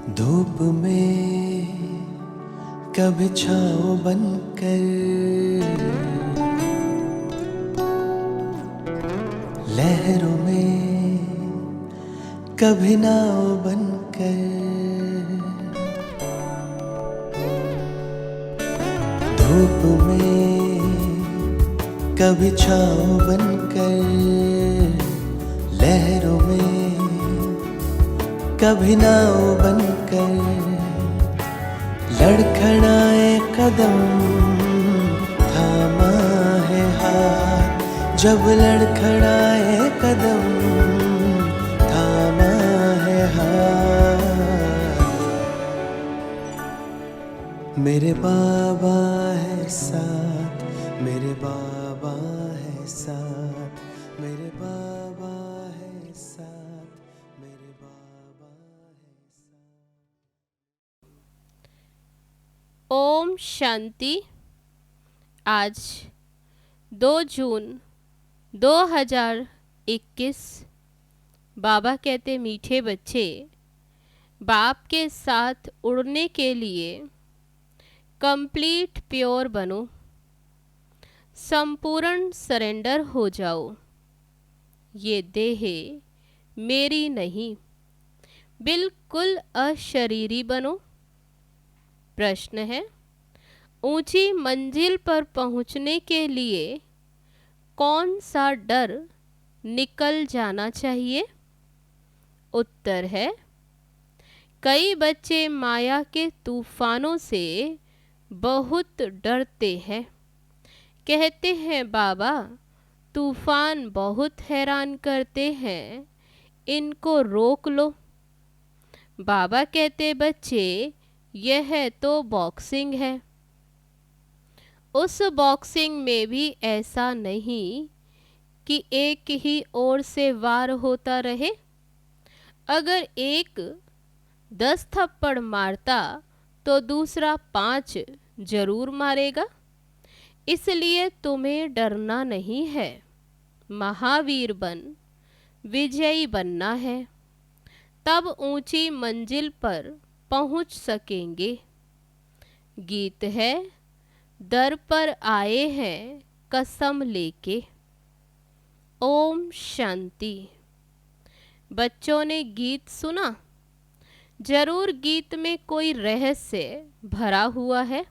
धूप में कभी छाँव बनकर, लहरों में कभी नाव बनकर, धूप में कभी छाँव बनकर, लहरों में कभी नाव बनकर, लड़खड़ाए कदम थामा है हाथ, जब लड़खड़ाए कदम थामा है हाथ। मेरे बाबा है साथ, मेरे बाबा है साथ, मेरे बाबा है साथ, मेरे बाबा है साथ। ओम शांति। आज 2 जून 2021। बाबा कहते मीठे बच्चे, बाप के साथ उड़ने के लिए कंप्लीट प्योर बनो, संपूर्ण सरेंडर हो जाओ। ये देह मेरी नहीं, बिल्कुल अशरीरी बनो। प्रश्न है, ऊंची मंजिल पर पहुंचने के लिए कौन सा डर निकल जाना चाहिए? उत्तर है, कई बच्चे माया के तूफानों से बहुत डरते हैं। कहते हैं बाबा, तूफान बहुत हैरान करते हैं, इनको रोक लो। बाबा कहते बच्चे, यह तो बॉक्सिंग है। उस बॉक्सिंग में भी ऐसा नहीं कि एक ही ओर से वार होता रहे। अगर एक 10 थप्पड़ मारता तो दूसरा 5 जरूर मारेगा। इसलिए तुम्हें डरना नहीं है, महावीर बन विजयी बनना है, तब ऊंची मंजिल पर पहुंच सकेंगे। गीत है, दर पर आए हैं कसम लेके। ओम शांति। बच्चों ने गीत सुना? जरूर गीत में कोई रहस्य भरा हुआ है,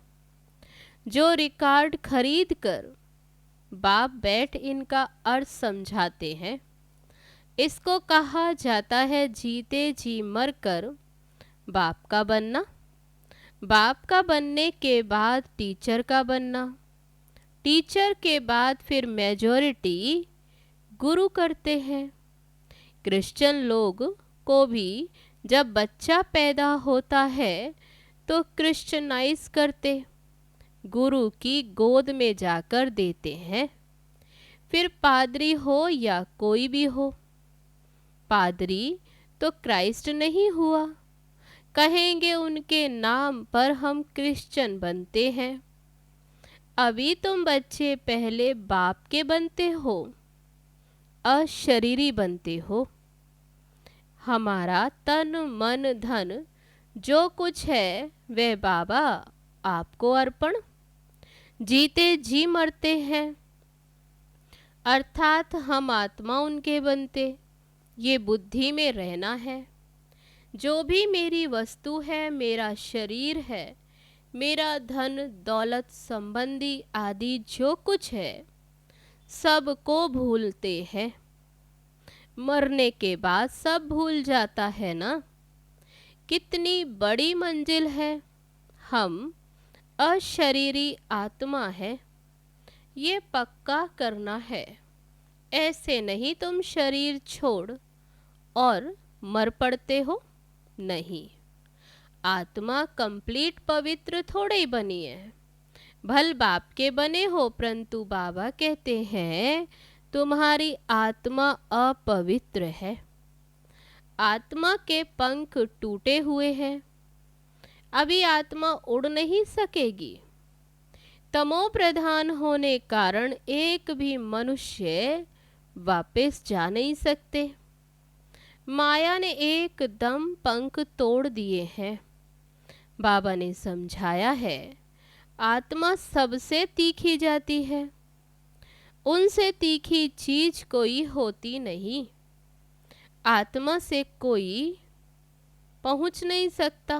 जो रिकॉर्ड खरीद कर बाप बैठ इनका अर्थ समझाते हैं। इसको कहा जाता है जीते जी मरकर बाप का बनना। बाप का बनने के बाद टीचर का बनना, टीचर के बाद फिर मेजॉरिटी गुरु करते हैं। क्रिश्चियन लोग को भी जब बच्चा पैदा होता है तो क्रिश्चियनाइज करते, गुरु की गोद में जाकर देते हैं। फिर पादरी हो या कोई भी हो, पादरी तो क्राइस्ट नहीं हुआ, कहेंगे उनके नाम पर हम क्रिश्चियन बनते हैं। अभी तुम बच्चे पहले बाप के बनते हो, अशरीरी बनते हो। हमारा तन मन धन जो कुछ है वह बाबा आपको अर्पण। जीते जी मरते हैं, अर्थात हम आत्मा उनके बनते। ये बुद्धि में रहना है। जो भी मेरी वस्तु है, मेरा शरीर है, मेरा धन दौलत संबंधी आदि जो कुछ है, सब को भूलते हैं। मरने के बाद सब भूल जाता है ना। कितनी बड़ी मंजिल है। हम अशरीरी आत्मा है, ये पक्का करना है। ऐसे नहीं तुम शरीर छोड़ और मर पड़ते हो, नहीं। आत्मा कंप्लीट पवित्र थोड़े ही बनी है। भल बाप के बने हो, परंतु बाबा कहते हैं तुम्हारी आत्मा अपवित्र है। आत्मा के पंख टूटे हुए हैं, अभी आत्मा उड़ नहीं सकेगी। तमो प्रधान होने कारण एक भी मनुष्य वापस जा नहीं सकते। माया ने एकदम पंख तोड़ दिए हैं। बाबा ने समझाया है, आत्मा सबसे तीखी जाती है, उनसे तीखी चीज कोई होती नहीं। आत्मा से कोई पहुंच नहीं सकता।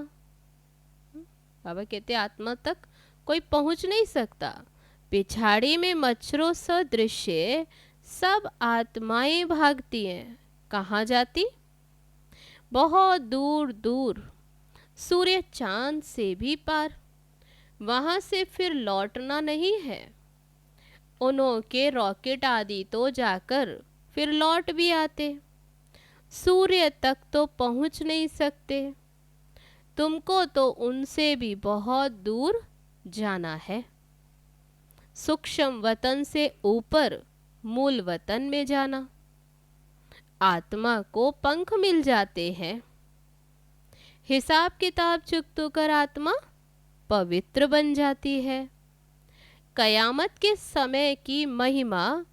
बाबा कहते आत्मा तक कोई पहुंच नहीं सकता। पिछाड़ी में मच्छरों सदृश्य सब आत्माएं भागती हैं। कहाँ जाती? बहुत दूर दूर, सूर्य चांद से भी पार। वहां से फिर लौटना नहीं है। उनके रॉकेट आदि तो जाकर फिर लौट भी आते, सूर्य तक तो पहुंच नहीं सकते। तुमको तो उनसे भी बहुत दूर जाना है। सूक्ष्म वतन से ऊपर मूल वतन में जाना। आत्मा को पंख मिल जाते हैं। हिसाब किताब चुकतो कर आत्मा पवित्र बन जाती है। कयामत के समय की महिमा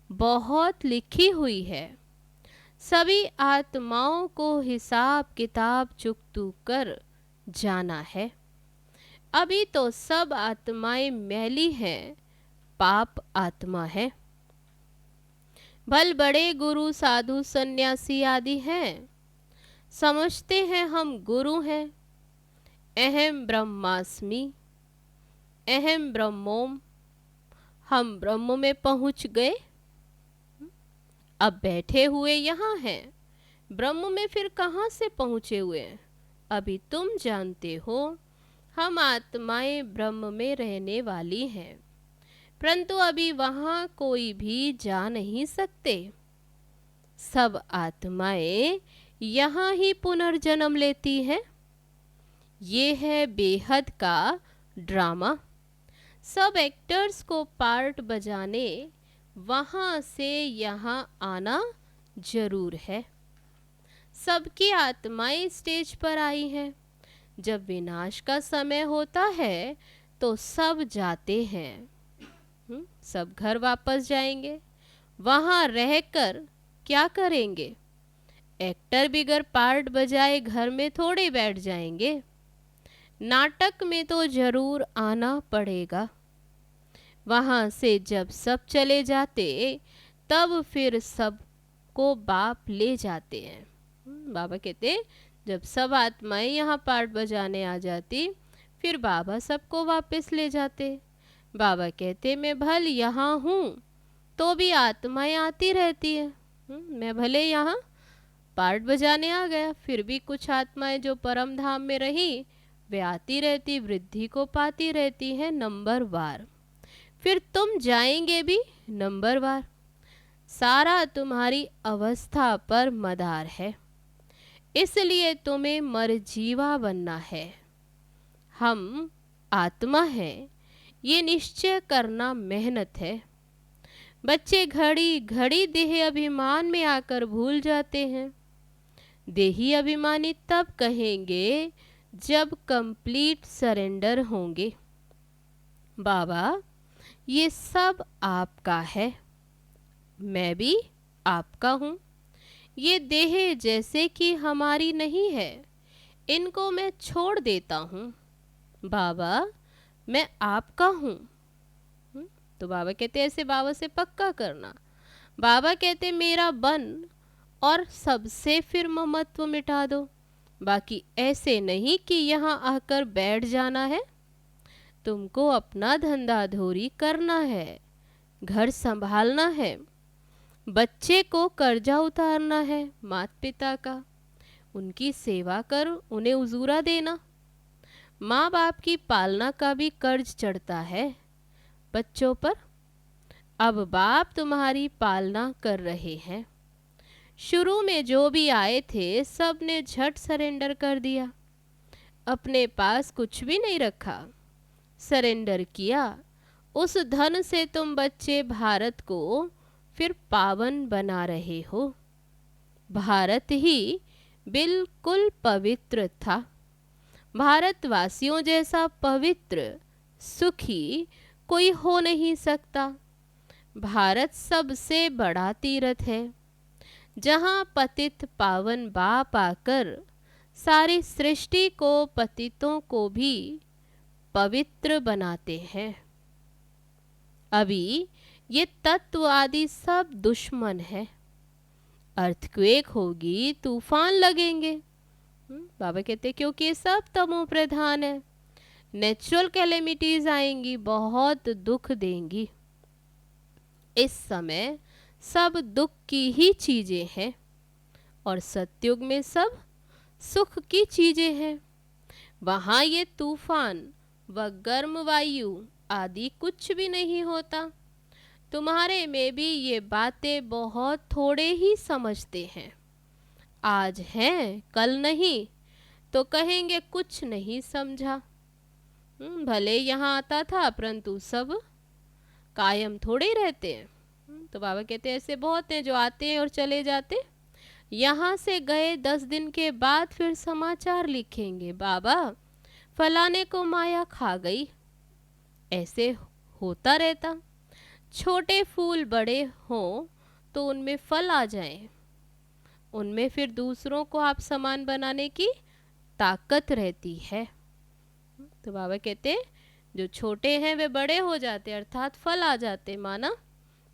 बहुत लिखी हुई है। सभी आत्माओं को हिसाब किताब चुकतो कर जाना है। अभी तो सब आत्माएं मैली हैं, पाप आत्मा है। भल बड़े गुरु साधु सन्यासी आदि हैं, समझते हैं हम गुरु हैं। अहम ब्रह्मास्मि, अहम ब्रह्मोम, हम ब्रह्म में पहुंच गए। अब बैठे हुए यहाँ हैं, ब्रह्म में फिर कहाँ से पहुँचे हुए हैं? अभी तुम जानते हो हम आत्माएं ब्रह्म में रहने वाली हैं, परंतु अभी वहाँ कोई भी जा नहीं सकते। सब आत्माएं यहाँ ही पुनर्जन्म लेती हैं। ये है बेहद का ड्रामा। सब एक्टर्स को पार्ट बजाने वहाँ से यहाँ आना जरूर है। सबकी आत्माएं स्टेज पर आई हैं। जब विनाश का समय होता है तो सब जाते हैं। सब घर वापस जाएंगे। वहाँ रहकर क्या करेंगे? एक्टर बिगर पार्ट बजाए घर में थोड़े बैठ जाएंगे। नाटक में तो जरूर आना पड़ेगा। वहाँ से जब सब चले जाते तब फिर सबको बाप ले जाते हैं। बाबा कहते जब सब आत्माएं यहाँ पार्ट बजाने आ जाती फिर बाबा सबको वापस ले जाते। बाबा कहते मैं भल यहाँ हूँ तो भी आत्माएं आती रहती है। मैं भले यहाँ पार्ट बजाने आ गया, फिर भी कुछ आत्माएं जो परम धाम में रही वे आती रहती, वृद्धि को पाती रहती हैं नंबर वार। फिर तुम जाएंगे भी नंबर वार। सारा तुम्हारी अवस्था पर मदार है, इसलिए तुम्हें मरजीवा बनना है। हम आत्मा हैं, ये निश्चय करना मेहनत है। बच्चे घड़ी घड़ी देह अभिमान में आकर भूल जाते हैं। देही अभिमानी तब कहेंगे जब कंप्लीट सरेंडर होंगे। बाबा ये सब आपका है, मैं भी आपका हूँ। ये देह जैसे कि हमारी नहीं है, इनको मैं छोड़ देता हूँ। बाबा मैं आपका हूँ। तो बाबा कहते ऐसे बाबा से पक्का करना। बाबा कहते मेरा बन और सबसे फिर ममत्व मिटा दो। बाकी ऐसे नहीं कि यहाँ आकर बैठ जाना है। तुमको अपना धंधा धोरी करना है, घर संभालना है, बच्चे को कर्जा उतारना है माता पिता का, उनकी सेवा कर उन्हें उजूरा देना। माँ बाप की पालना का भी कर्ज चढ़ता है बच्चों पर। अब बाप तुम्हारी पालना कर रहे हैं। शुरू में जो भी आए थे सब ने झट सरेंडर कर दिया, अपने पास कुछ भी नहीं रखा, सरेंडर किया। उस धन से तुम बच्चे भारत को फिर पावन बना रहे हो। भारत ही बिल्कुल पवित्र था। भारतवासियों जैसा पवित्र सुखी कोई हो नहीं सकता। भारत सबसे बड़ा तीर्थ है। जहाँ पतित पावन बाप आकर सारी सृष्टि को, पतितों को भी पवित्र बनाते हैं। अभी ये तत्व आदि सब दुश्मन है। अर्थक्वेक होगी, तूफान लगेंगे। बाबा कहते क्योंकि ये सब तमो प्रधान है। नेचुरल कैलेमिटीज आएंगी, बहुत दुख देंगी। इस समय सब दुख की ही चीजें हैं और सतयुग में सब सुख की चीजें हैं। वहाँ ये तूफान व गर्म वायु आदि कुछ भी नहीं होता। तुम्हारे में भी ये बातें बहुत थोड़े ही समझते हैं। आज हैं, कल नहीं, तो कहेंगे कुछ नहीं समझा। भले यहाँ आता था, परंतु सब कायम थोड़े ही रहते हैं। तो बाबा कहते हैं ऐसे बहुत हैं जो आते हैं और चले जाते। यहाँ से गए 10 दिन के बाद फिर समाचार लिखेंगे, बाबा फलाने को माया खा गई। ऐसे होता रहता। छोटे फूल बड़े हों तो उनमें फल आ जाएं, उनमें फिर दूसरों को आप समान बनाने की ताकत रहती है। तो बाबा कहते जो छोटे हैं वे बड़े हो जाते, अर्थात फल आ जाते। माना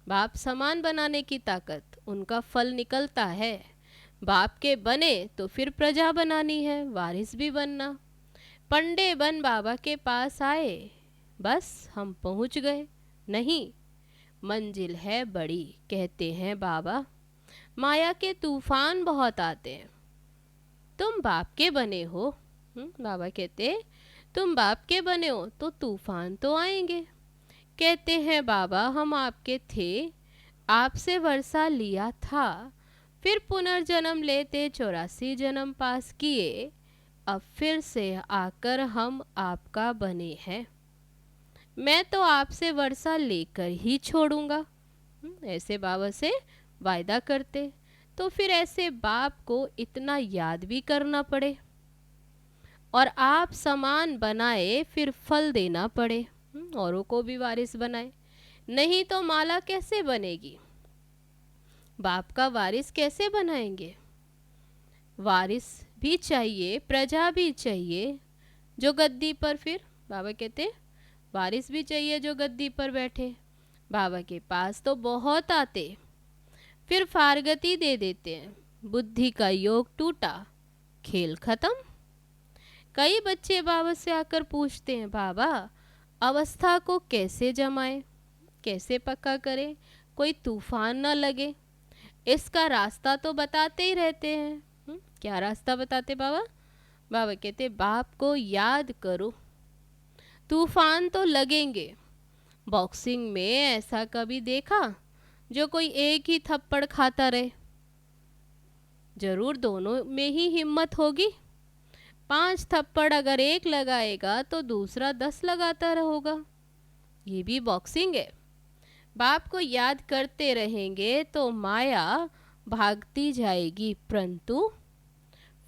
बाप समान बनाने की ताकत, उनका फल निकलता है। बाप के बने तो फिर प्रजा बनानी है, वारिस भी बनना। पंडे बन बाबा के पास आए, बस हम पहुंच गए नहीं, मंजिल है बड़ी। कहते हैं बाबा माया के तूफान बहुत आते हैं, तुम बाप के बने हो। बाबा कहते तुम बाप के बने हो तो तूफान तो आएंगे। कहते हैं बाबा हम आपके थे, आपसे वर्षा लिया था, फिर पुनर्जन्म लेते 84 जन्म पास किए, अब फिर से आकर हम आपका बने हैं। मैं तो आपसे वर्षा लेकर ही छोड़ूंगा। ऐसे बाबा से वायदा करते, तो फिर ऐसे बाप को इतना याद भी करना पड़े और आप समान बनाए, फिर फल देना पड़े, औरों को भी वारिस बनाए। नहीं तो माला कैसे बनेगी, बाप का वारिस कैसे बनाएंगे। वारिस भी चाहिए, प्रजा भी चाहिए जो गद्दी पर, फिर बाबा कहते वारिस भी चाहिए जो गद्दी पर बैठे। बाबा के पास तो बहुत आते, फिर फारगती दे देते हैं। बुद्धि का योग टूटा, खेल खत्म। कई बच्चे बाबा से आकर पूछते हैं, बाबा अवस्था को कैसे जमाएं, कैसे पक्का करें, कोई तूफान ना लगे। इसका रास्ता तो बताते ही रहते हैं। क्या रास्ता बताते बाबा? बाबा कहते बाप को याद करो, तूफान तो लगेंगे। बॉक्सिंग में ऐसा कभी देखा जो कोई एक ही थप्पड़ खाता रहे? जरूर दोनों में ही हिम्मत होगी। 5 थप्पड़ अगर एक लगाएगा तो दूसरा 10 लगाता रहोगा। ये भी बॉक्सिंग है। बाप को याद करते रहेंगे तो माया भागती जाएगी, परंतु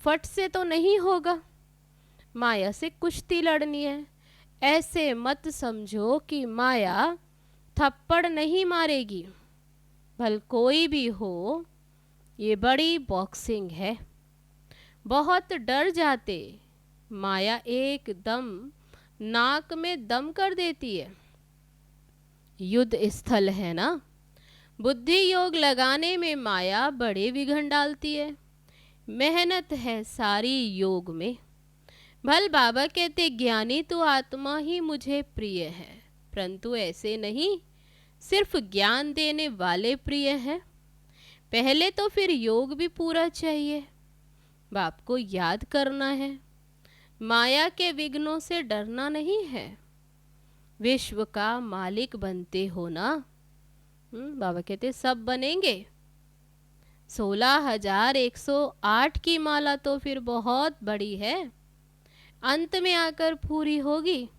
फट से तो नहीं होगा। माया से कुश्ती लड़नी है। ऐसे मत समझो कि माया थप्पड़ नहीं मारेगी। भल कोई भी हो, ये बड़ी बॉक्सिंग है। बहुत डर जाते, माया एकदम नाक में दम कर देती है। युद्ध स्थल है ना, बुद्धि योग लगाने में माया बड़े विघन डालती है। मेहनत है सारी योग में। भल बाबा कहते ज्ञानी तो आत्मा ही मुझे प्रिय है, परंतु ऐसे नहीं सिर्फ ज्ञान देने वाले प्रिय हैं। पहले तो फिर योग भी पूरा चाहिए। बाप को याद करना है, माया के विघ्नों से डरना नहीं है। विश्व का मालिक बनते हो ना। बाबा कहते सब बनेंगे। 16,108 की माला तो फिर बहुत बड़ी है, अंत में आकर पूरी होगी।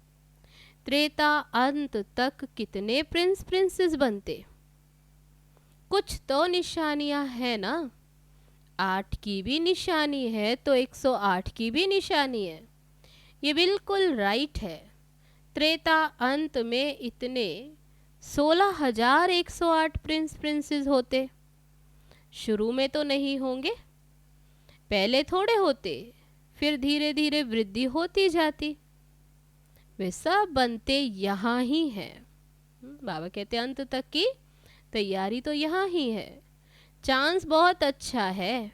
त्रेता अंत तक कितने प्रिंस प्रिंसेस बनते। कुछ तो निशानियां है ना। 8 की भी निशानी है तो 108 की भी निशानी है। ये बिल्कुल राइट है। त्रेता अंत में इतने 16,108 प्रिंस प्रिंसेस होते। शुरू में तो नहीं होंगे, पहले थोड़े होते, फिर धीरे धीरे वृद्धि होती जाती। वे सब बनते यहाँ ही हैं। बाबा कहते अंत तक की तैयारी तो यहाँ ही है। चांस बहुत अच्छा है,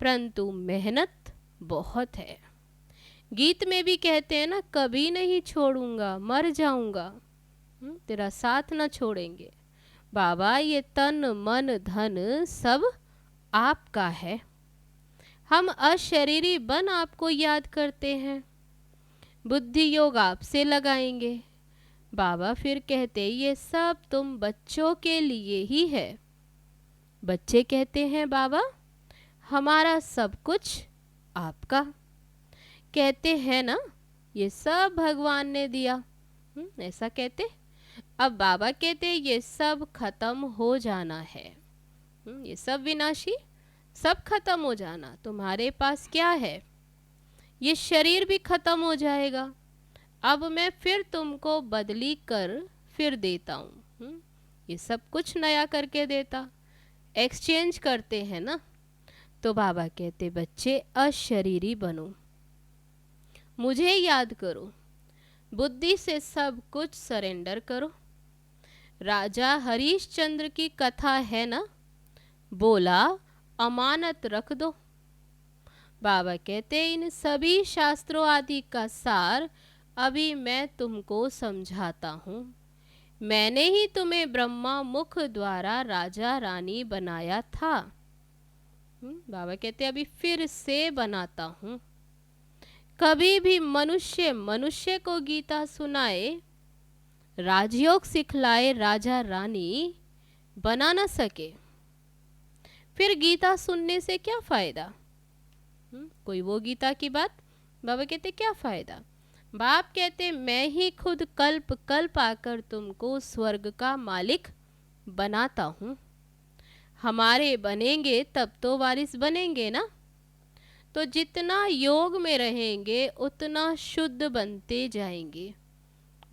परंतु मेहनत बहुत है। गीत में भी कहते हैं ना, कभी नहीं छोड़ूंगा, मर जाऊंगा, तेरा साथ ना छोड़ेंगे। बाबा ये तन मन धन सब आपका है। हम अशरीरी बन आपको याद करते हैं, बुद्धि योग आपसे लगाएंगे। बाबा फिर कहते ये सब तुम बच्चों के लिए ही है। बच्चे कहते हैं बाबा हमारा सब कुछ आपका। कहते हैं ना ये सब भगवान ने दिया, ऐसा कहते। अब बाबा कहते ये सब खत्म हो जाना है, ये सब विनाशी, सब खत्म हो जाना। तुम्हारे पास क्या है, ये शरीर भी खत्म हो जाएगा। अब मैं फिर तुमको बदली कर फिर देता हूँ, ये सब कुछ नया करके देता। एक्सचेंज करते हैं ना। तो बाबा कहते बच्चे अशरीरी बनो, मुझे याद करो, बुद्धि से सब कुछ सरेंडर करो। राजा हरिश्चंद्र की कथा है ना, बोला अमानत रख दो। बाबा कहते इन सभी शास्त्रों आदि का सार अभी मैं तुमको समझाता हूँ। मैंने ही तुम्हें ब्रह्मा मुख द्वारा राजा रानी बनाया था। बाबा कहते अभी फिर से बनाता हूँ। कभी भी मनुष्य मनुष्य को गीता सुनाए, राजयोग सिखलाए राजा रानी बना न सके, फिर गीता सुनने से क्या फायदा। कोई वो गीता की बात। बाबा कहते क्या फायदा। बाप कहते मैं ही खुद कल्प कल्प आकर तुमको स्वर्ग का मालिक बनाता हूँ। हमारे बनेंगे तब तो वारिस बनेंगे ना। तो जितना योग में रहेंगे उतना शुद्ध बनते जाएंगे।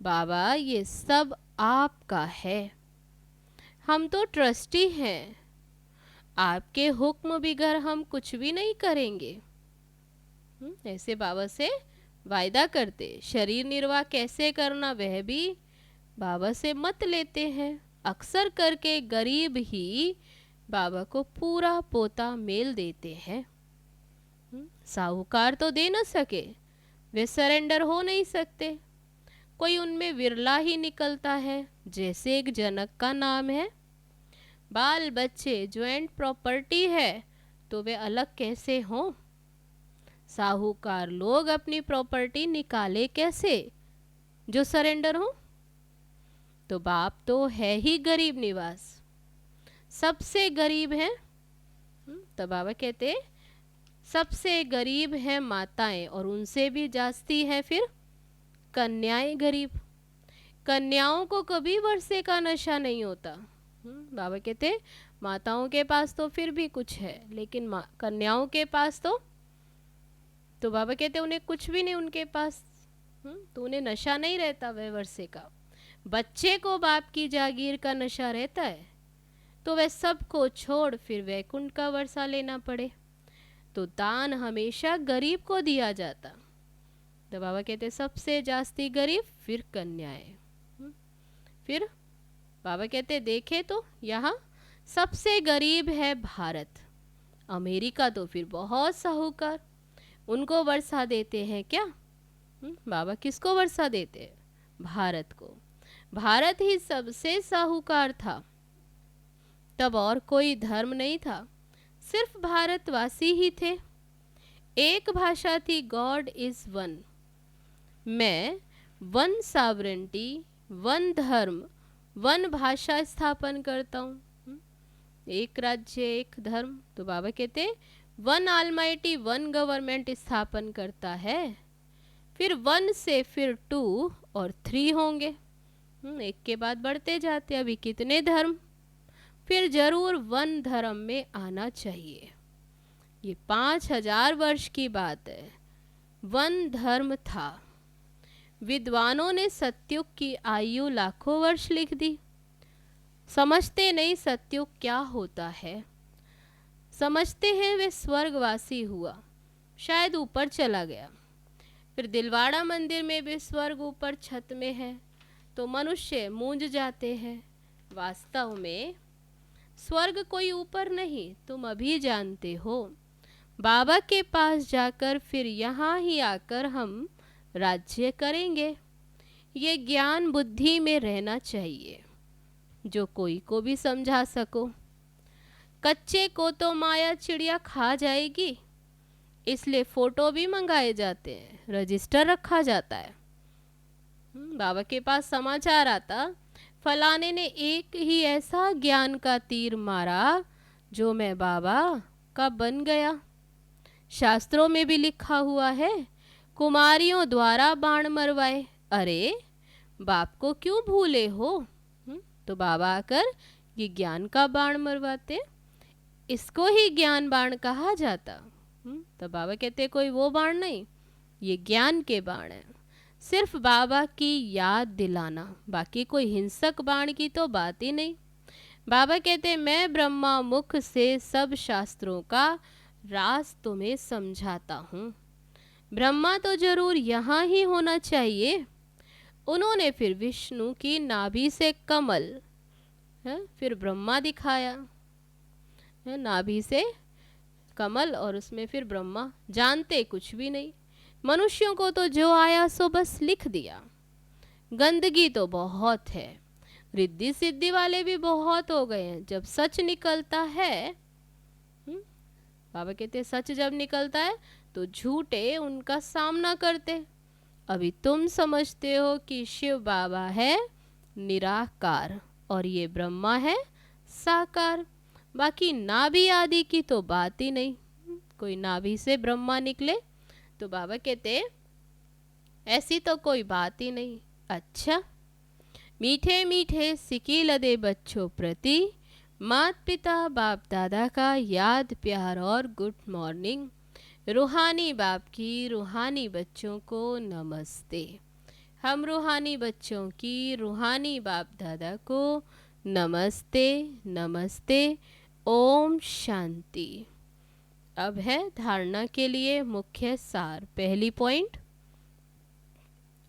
बाबा ये सब आपका है, हम तो ट्रस्टी हैं, आपके हुक्म बिगर हम कुछ भी नहीं करेंगे। ऐसे बाबा से वायदा करते। शरीर निर्वाह कैसे करना वह भी बाबा से मत लेते हैं। अक्सर करके गरीब ही बाबा को पूरा पोता मेल देते हैं। साहूकार तो दे न सके, वे सरेंडर हो नहीं सकते। कोई उनमें विरला ही निकलता है, जैसे एक जनक का नाम है। बाल बच्चे ज्वाइंट प्रॉपर्टी है तो वे अलग कैसे हों। साहूकार लोग अपनी प्रॉपर्टी निकाले कैसे जो सरेंडर हो। तो बाप तो है ही गरीब निवास, सबसे गरीब है। तो बाबा कहते सबसे गरीब है माताएं, और उनसे भी जास्ती है फिर कन्याएं गरीब। कन्याओं को कभी वर्षे का नशा नहीं होता। बाबा कहते माताओं के पास तो फिर भी कुछ है, लेकिन कन्याओं के पास तो बाबा कहते उन्हें कुछ भी नहीं उनके पास। तो उन्हें नशा नहीं रहता वह वर्षे का। बच्चे को बाप की जागीर का नशा रहता है, तो वह सबको छोड़ फिर वैकुंठ का वर्षा लेना पड़े। तो दान हमेशा गरीब को दिया जाता। तो बाबा कहते सबसे जास्ती गरीब फिर कन्याएं। फिर बाबा कहते देखे तो यहाँ सबसे गरीब है भारत। अमेरिका तो फिर बहुत साहूकार, उनको वर्षा देते हैं क्या। बाबा किसको वर्षा देते हैं, भारत को। भारत ही सबसे साहूकार था, तब और कोई धर्म नहीं था, सिर्फ भारतवासी ही थे। एक भाषा थी, गॉड इज वन। मैं वन सॉवरेंटी, वन धर्म, वन भाषा स्थापन करता हूँ। एक राज्य एक धर्म। तो बाबा कहते वन ऑलमाइटी वन गवर्नमेंट स्थापन करता है। फिर वन से फिर 2 और 3 होंगे, एक के बाद बढ़ते जाते। अभी कितने धर्म, फिर जरूर वन धर्म में आना चाहिए। ये 5000 वर्ष की बात है, वन धर्म था। विद्वानों ने सतयुग की आयु लाखों वर्ष लिख दी। समझते नहीं सतयुग क्या होता है। समझते हैं वे स्वर्गवासी हुआ, शायद ऊपर चला गया। फिर दिलवाड़ा मंदिर में भी स्वर्ग ऊपर छत में है, तो मनुष्य मूंझ जाते हैं। वास्तव में स्वर्ग कोई ऊपर नहीं, तुम अभी जानते हो। बाबा के पास जाकर फिर यहाँ ही आकर हम राज्य करेंगे। ये ज्ञान बुद्धि में रहना चाहिए, जो कोई को भी समझा सको। कच्चे को तो माया चिड़िया खा जाएगी, इसलिए फोटो भी मंगाए जाते हैं, रजिस्टर रखा जाता है। बाबा के पास समाचार आता, फलाने ने एक ही ऐसा ज्ञान का तीर मारा जो मैं बाबा का बन गया। शास्त्रों में भी लिखा हुआ है, कुमारियों द्वारा बाण मरवाए। अरे बाप को क्यों भूले हो? तो बाबा आकर ये ज्ञान का बाण मरवाते, इसको ही ज्ञान बाण कहा जाता। तो बाबा कहते कोई वो बाण नहीं, ये ज्ञान के बाण है। सिर्फ बाबा की याद दिलाना, बाकी कोई हिंसक बाण की तो बात ही नहीं। बाबा कहते मैं ब्रह्मा मुख से सब शास्त्रों का राज तुम्हें समझाता हूँ। ब्रह्मा तो जरूर यहाँ ही होना चाहिए। उन्होंने फिर विष्णु की नाभि से कमल फिर ब्रह्मा दिखाया, नाभि से कमल और उसमें फिर ब्रह्मा। जानते कुछ भी नहीं, मनुष्यों को तो जो आया सो बस लिख दिया। गंदगी तो बहुत है, रिद्धि सिद्धि वाले भी बहुत हो गए हैं। जब सच निकलता है, बाबा कहते सच जब निकलता है तो झूठे उनका सामना करते। अभी तुम समझते हो कि शिव बाबा है निराकार और ये ब्रह्मा है साकार, बाकी नाभि आदि की तो बात ही नहीं। कोई नाभि से ब्रह्मा निकले तो बाबा कहते ऐसी तो कोई बात ही नहीं। अच्छा, मीठे मीठे सिकी लदे बच्चों प्रति माता पिता बाप दादा का याद प्यार और गुड मॉर्निंग। रूहानी बाप की रूहानी बच्चों को नमस्ते। हम रूहानी बच्चों की रूहानी बाप दादा को नमस्ते नमस्ते। ओम शांति। अब है धारणा के लिए मुख्य सार। पहली पॉइंट,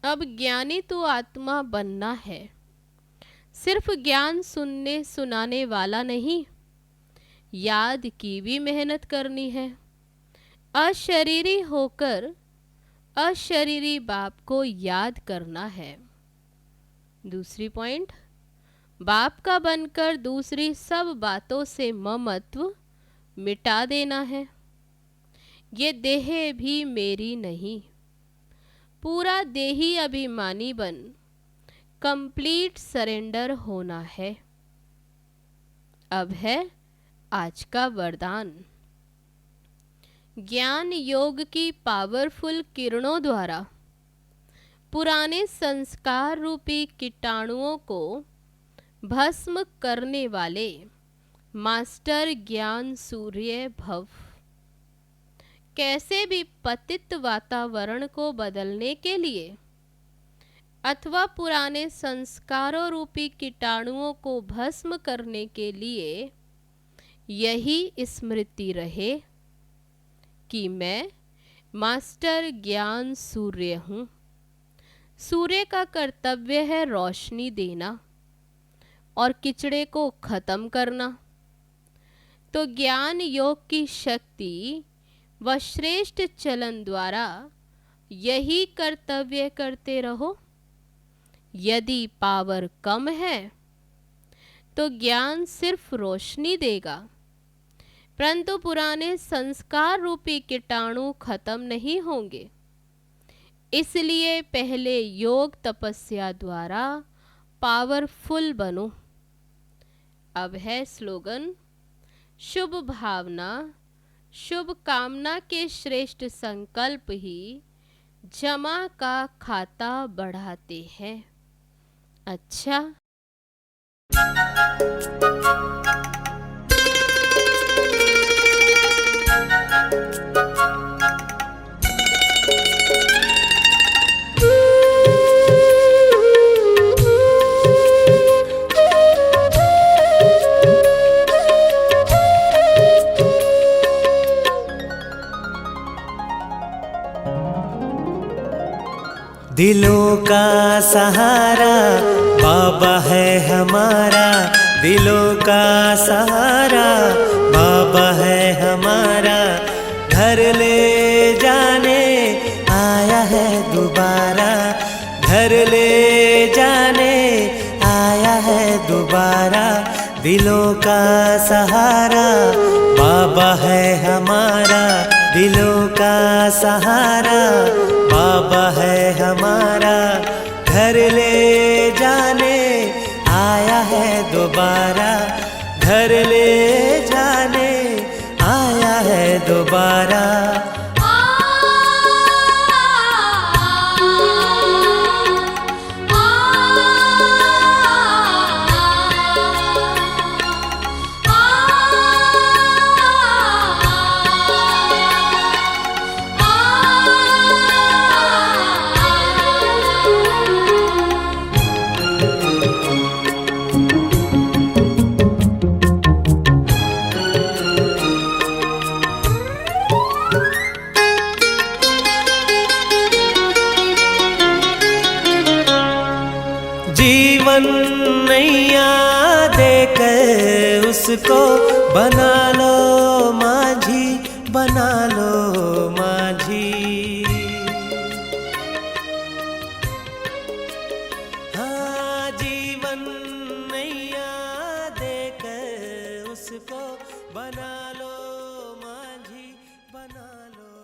अब ज्ञानी तो आत्मा बनना है, सिर्फ ज्ञान सुनने सुनाने वाला नहीं, याद की भी मेहनत करनी है। अशरीरी होकर अशरीरी बाप को याद करना है। दूसरी पॉइंट, बाप का बनकर दूसरी सब बातों से ममत्व मिटा देना है। ये देह भी मेरी नहीं, पूरा देही अभिमानी बन कंप्लीट सरेंडर होना है। अब है आज का वरदान। ज्ञान योग की पावरफुल किरणों द्वारा पुराने संस्कार रूपी कीटाणुओं को भस्म करने वाले मास्टर ज्ञान सूर्य भव कैसे भी पतित वातावरण को बदलने के लिए अथवा पुराने संस्कारों रूपी कीटाणुओं को भस्म करने के लिए यही स्मृति रहे कि मैं मास्टर ज्ञान सूर्य हूँ। सूर्य का कर्तव्य है रोशनी देना और किचड़े को खत्म करना। तो ज्ञान योग की शक्ति व श्रेष्ठ चलन द्वारा यही कर्तव्य करते रहो। यदि पावर कम है तो ज्ञान सिर्फ रोशनी देगा, परंतु पुराने संस्कार रूपी कीटाणु खत्म नहीं होंगे। इसलिए पहले योग तपस्या द्वारा पावरफुल बनो। अब है स्लोगन, शुभ भावना शुभ कामना के श्रेष्ठ संकल्प ही जमा का खाता बढ़ाते हैं। अच्छा, दिलों का सहारा बाबा है हमारा, दिलों का सहारा बाबा है हमारा। घर ले जाने आया है दोबारा, घर ले जाने आया है दोबारा। दिलों का सहारा बाबा है हमारा, दिलों का सहारा बाबा है हमारा। घर ले जाने आया है दोबारा, घर ले जाने आया है दोबारा। जीवन नैया देकर उसको बना लो माझी, बना लो माझी। हाँ, जीवन नैया देकर उसको बना लो माझी, बना लो।